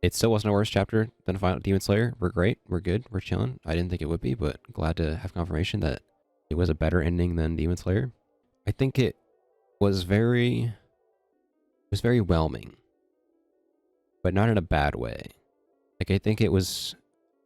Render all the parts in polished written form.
It still wasn't a worse chapter than Final Demon Slayer. We're great. We're good. We're chilling. I didn't think it would be, but glad to have confirmation that it was a better ending than Demon Slayer. I think it was very whelming, but not in a bad way. Like I think it was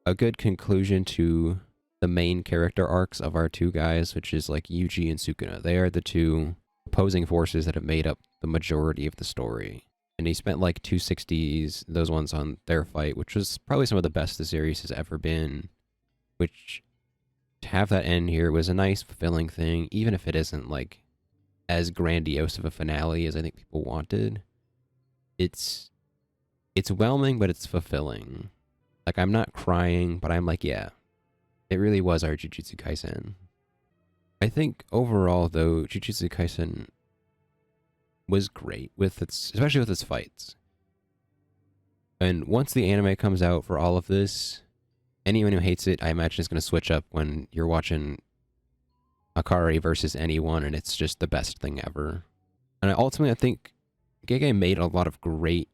a good conclusion to the main character arcs of our two guys, which is like Yuji and Sukuna. They are the two opposing forces that have made up the majority of the story. And he spent like 260s, those ones on their fight, which was probably some of the best the series has ever been. Which to have that end here was a nice, fulfilling thing, even if it isn't like as grandiose of a finale as I think people wanted. It's whelming, but it's fulfilling. Like I'm not crying, but I'm like, yeah, it really was our Jujutsu Kaisen. I think overall, though, Jujutsu Kaisen was great with its, especially with its fights. And once the anime comes out for all of this, anyone who hates it, I imagine, is going to switch up when you're watching Akari versus anyone, and it's just the best thing ever. And ultimately, I think Gege made a lot of great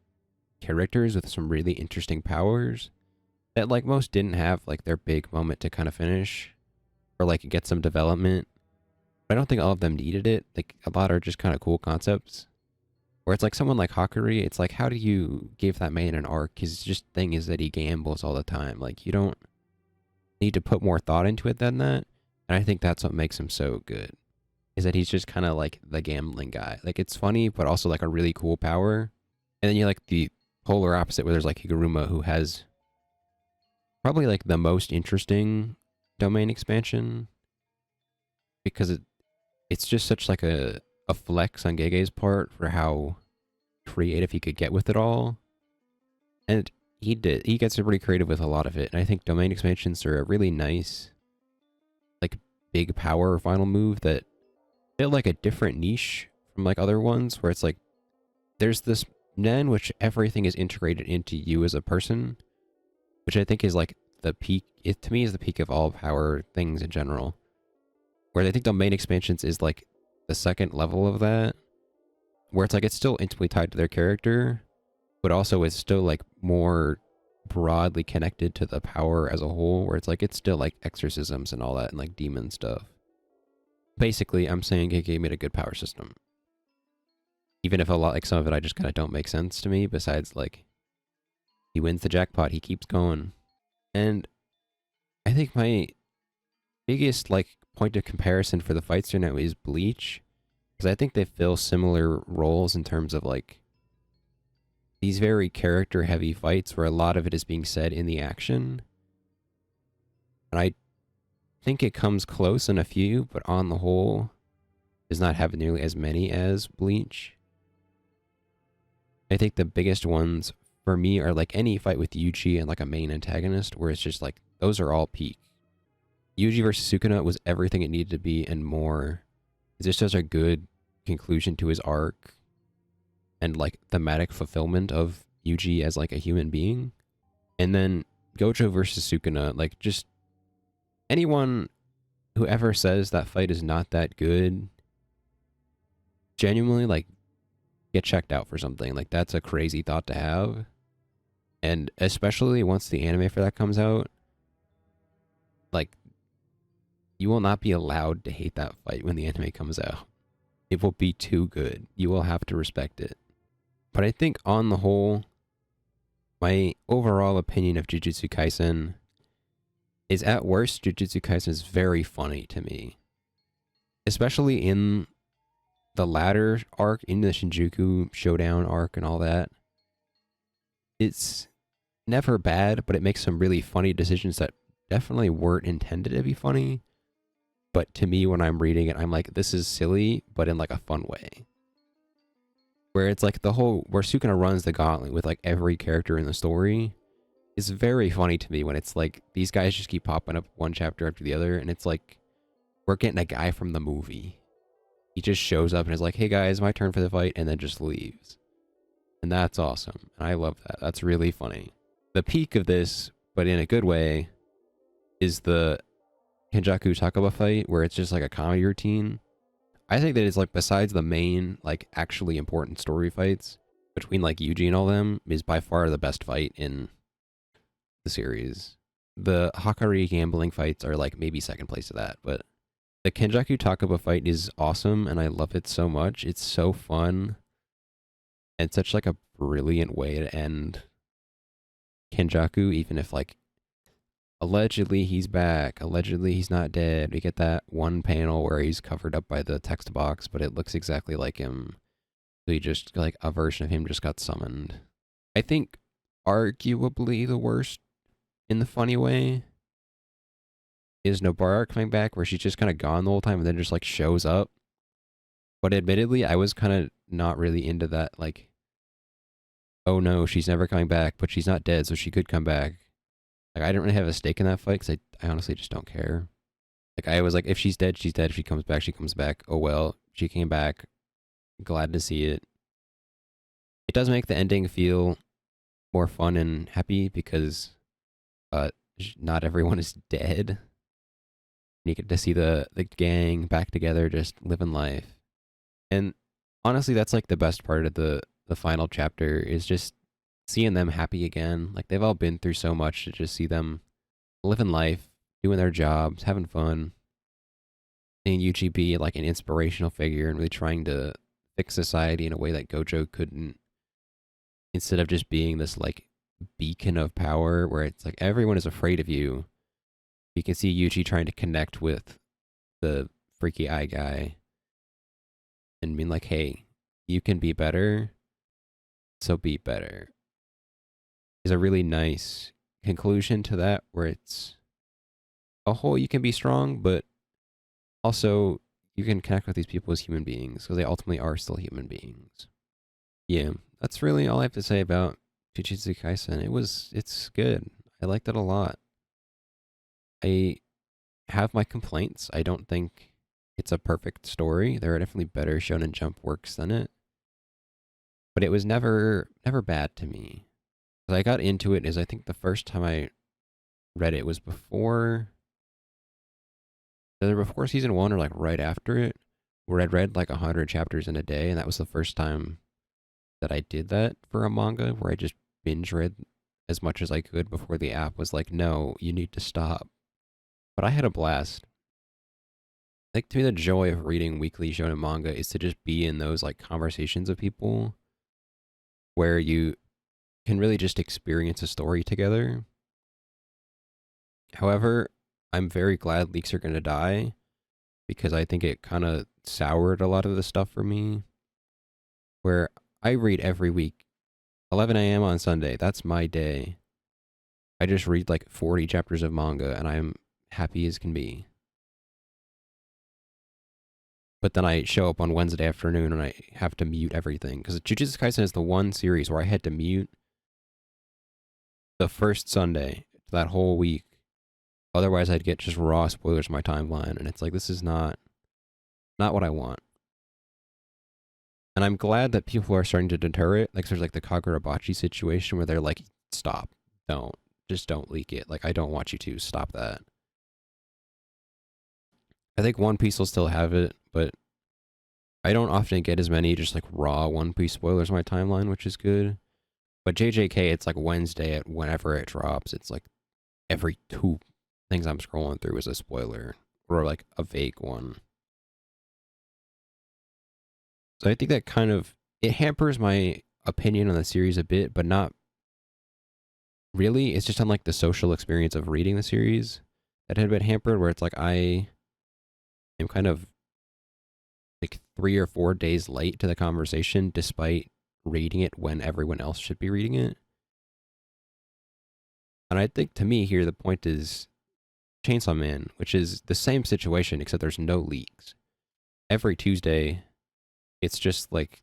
characters with some really interesting powers that, like, most didn't have, like, their big moment to kind of finish or, like, get some development. But I don't think all of them needed it. Like, a lot are just kind of cool concepts. Where it's like someone like Hakuri, it's like, how do you give that man an arc? His just thing is that he gambles all the time. Like, you don't need to put more thought into it than that. And I think that's what makes him so good. Is that he's just kind of like the gambling guy. Like, it's funny, but also like a really cool power. And then you like the polar opposite where there's like Higuruma, who has probably like the most interesting domain expansion. Because it's just such like a flex on Gege's part for how creative he could get with it all. And he gets pretty creative with a lot of it. And I think domain expansions are a really nice, like, big power final move that feel like a different niche from like other ones where it's like there's this Nen which everything is integrated into you as a person, which I think is like the peak, it to me is the peak of all power things in general. Where I think domain expansions is like the second level of that, where it's like it's still intimately tied to their character, but also it's still like more broadly connected to the power as a whole, where it's like it's still like exorcisms and all that and like demon stuff. Basically, I'm saying Gege made a good power system. Even if a lot, like some of it I just kind of don't make sense to me, besides like he wins the jackpot, he keeps going. And I think my biggest like point of comparison for the fights right now is Bleach, because I think they fill similar roles in terms of like these very character heavy fights where a lot of it is being said in the action. And I think it comes close in a few, but on the whole does not have nearly as many as Bleach. I think the biggest ones for me are like any fight with Yuji and like a main antagonist, where it's just like those are all peak. Yuji versus Sukuna was everything it needed to be and more. It's just such a good conclusion to his arc and like thematic fulfillment of Yuji as like a human being. And then Gojo versus Sukuna, like just anyone who ever says that fight is not that good, genuinely like get checked out for something. Like that's a crazy thought to have. And especially once the anime for that comes out, like you will not be allowed to hate that fight when the anime comes out. It will be too good. You will have to respect it. But I think on the whole, my overall opinion of Jujutsu Kaisen is at worst, Jujutsu Kaisen is very funny to me. Especially in the latter arc, in the Shinjuku showdown arc and all that. It's never bad, but it makes some really funny decisions that definitely weren't intended to be funny. But to me, when I'm reading it, I'm like, this is silly, but in like a fun way. Where it's like the whole, where Sukuna runs the gauntlet with like every character in the story is very funny to me when it's like, these guys just keep popping up one chapter after the other. And it's like, we're getting a guy from the movie. He just shows up and is like, hey guys, my turn for the fight, and then just leaves. And that's awesome. And I love that. That's really funny. The peak of this, but in a good way, is the Kenjaku Sakaba fight, where it's just like a comedy routine. I think that it's like, besides the main, like actually important story fights, between like Yuji and all them is by far the best fight in the series. The Hakari gambling fights are like maybe second place to that, but the Kenjaku Takaba fight is awesome and I love it so much. It's so fun and such like a brilliant way to end Kenjaku, even if like allegedly he's back, allegedly he's not dead. We get that one panel where he's covered up by the text box, but it looks exactly like him. So he just like a version of him just got summoned. I think arguably the worst in the funny way is Nobara coming back, where she's just kind of gone the whole time and then just like shows up. But admittedly, I was kind of not really into that. Like, oh no, she's never coming back, but she's not dead, so she could come back. Like, I didn't really have a stake in that fight because I honestly just don't care. Like, I was like, if she's dead, she's dead. If she comes back, she comes back. Oh well, she came back. Glad to see it. It does make the ending feel more fun and happy because uh, not everyone is dead. You get to see the gang back together, just living life. And honestly, that's like the best part of the final chapter is just seeing them happy again. Like they've all been through so much to just see them living life, doing their jobs, having fun. Seeing Yuji be like an inspirational figure and really trying to fix society in a way that Gojo couldn't. Instead of just being this like beacon of power where it's like everyone is afraid of you. You can see Yuji trying to connect with the freaky eye guy and being like, hey, you can be better, so be better. Is a really nice conclusion to that where it's a whole you can be strong, but also you can connect with these people as human beings because they ultimately are still human beings. Yeah, that's really all I have to say about Jujutsu Kaisen. It's good. I liked it a lot. I have my complaints. I don't think it's a perfect story. There are definitely better Shonen Jump works than it. But it was never bad to me. Because I got into it is I think the first time I read it was before either before season 1 or like right after it, where I'd read like 100 chapters in a day, and that was the first time that I did that for a manga where I just binge read as much as I could before the app was like, no, you need to stop. But I had a blast. Like to me, the joy of reading weekly shonen manga is to just be in those like conversations of people where you can really just experience a story together. However, I'm very glad leaks are going to die because I think it kind of soured a lot of the stuff for me. Where I read every week, 11 a.m. on Sunday. That's my day. I just read like 40 chapters of manga and I'm happy as can be. But then I show up on Wednesday afternoon and I have to mute everything. Because Jujutsu Kaisen is the one series where I had to mute the first Sunday that whole week. Otherwise, I'd get just raw spoilers in my timeline. And it's like, this is not what I want. And I'm glad that people are starting to deter it. Like, there's like the Kagurabachi situation where they're like, stop. Don't leak it. Like, I don't want you to stop that. I think One Piece will still have it, but I don't often get as many just like raw One Piece spoilers on my timeline, which is good. But JJK, it's like Wednesday at whenever it drops. It's like every 2 things I'm scrolling through is a spoiler or like a vague one. So I think that kind of it hampers my opinion on the series a bit, but not really. It's just on like the social experience of reading the series that had been hampered, where it's like I am kind of like 3 or 4 days late to the conversation despite reading it when everyone else should be reading it. And I think to me here the point is Chainsaw Man, which is the same situation except there's no leaks. Every Tuesday, it's just like,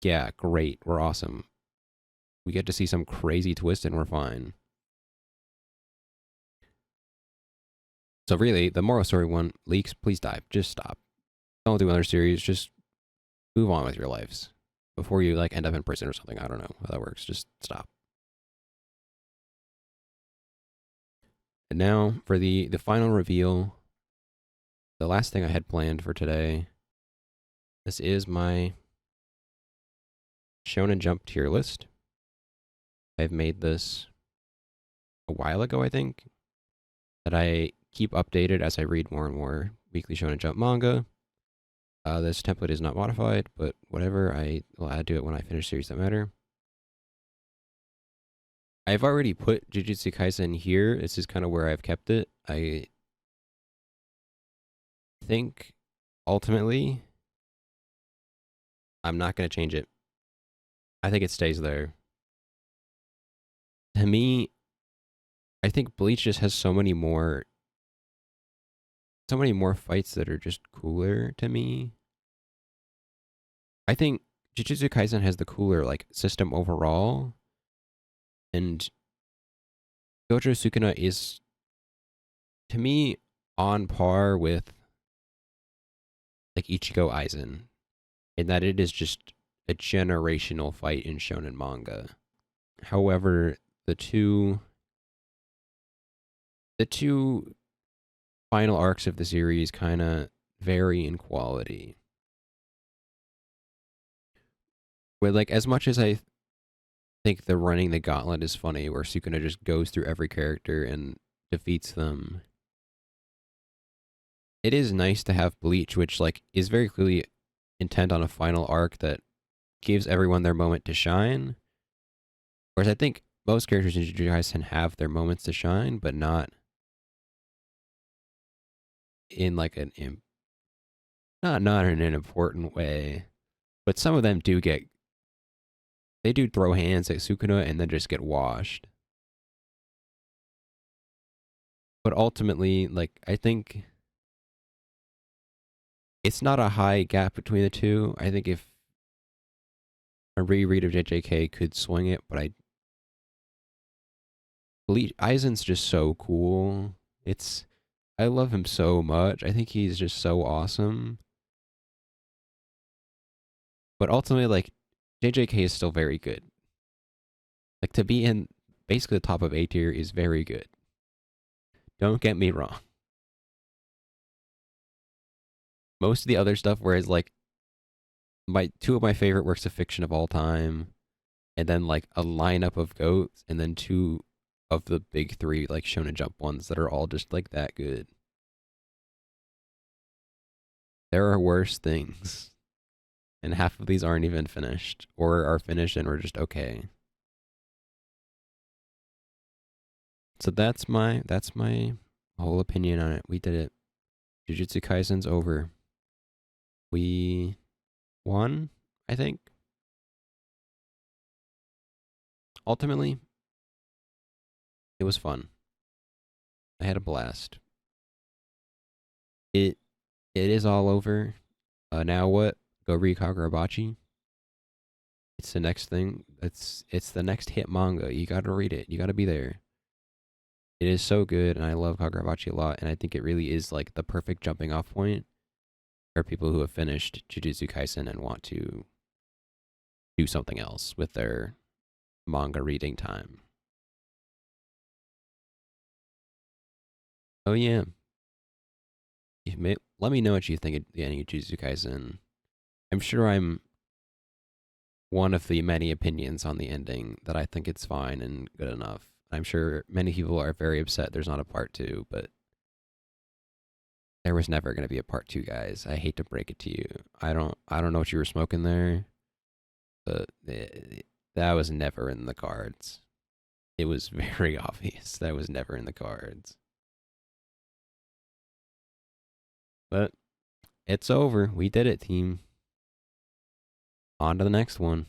yeah, great, we're awesome. We get to see some crazy twist and we're fine. So really, the moral story one, leaks, please die. Just stop. Don't do another series. Just move on with your lives before you like end up in prison or something. I don't know how that works. Just stop. And now for the final reveal, the last thing I had planned for today. This is my Shonen Jump tier list. I've made this a while ago, I think, that I keep updated as I read more and more weekly Shonen Jump manga. This template is not modified, but whatever, I will add to it when I finish series that matter. I've already put Jujutsu Kaisen here. This is kind of where I've kept it. I think ultimately I'm not going to change it. I think it stays there. To me, I think Bleach just has so many more fights that are just cooler to me. I think Jujutsu Kaisen has the cooler like system overall, and Gojo Sukuna is to me on par with like Ichigo Aizen, in that it is just a generational fight in shonen manga. However, the two final arcs of the series kind of vary in quality. Where like as much as I think the running the gauntlet is funny, where Sukuna just goes through every character and defeats them, it is nice to have Bleach, which like is very clearly intent on a final arc that gives everyone their moment to shine. Whereas I think most characters in Jujutsu Kaisen have their moments to shine, but not in like not in an important way. But some of them do throw hands at Sukuna and then just get washed. But ultimately, like I think it's not a high gap between the two. I think if a reread of JJK could swing it, but Aizen's just so cool. I love him so much. I think he's just so awesome. But ultimately, like JJK is still very good. Like to be in basically the top of A tier is very good. Don't get me wrong. Most of the other stuff, whereas like two of my favorite works of fiction of all time, and then like a lineup of goats, and then two of the big three like Shonen Jump ones that are all just like that good. There are worse things, and half of these aren't even finished, or are finished and we're just okay. So that's my whole opinion on it. We did it. Jujutsu Kaisen's over. We won, I think. Ultimately, it was fun. I had a blast. It is all over. Now what? Go read Kagurabachi. It's the next thing. It's the next hit manga. You gotta read it. You gotta be there. It is so good, and I love Kagurabachi a lot, and I think it really is like the perfect jumping off point for people who have finished Jujutsu Kaisen and want to do something else with their manga reading time. Oh yeah. Let me know what you think of the ending of Jujutsu Kaisen. I'm sure I'm one of the many opinions on the ending that I think it's fine and good enough. I'm sure many people are very upset there's not a part two, but there was never going to be a part two, guys. I hate to break it to you. I don't know what you were smoking there, but that was never in the cards. It was very obvious that was never in the cards. But it's over. We did it, team. On to the next one.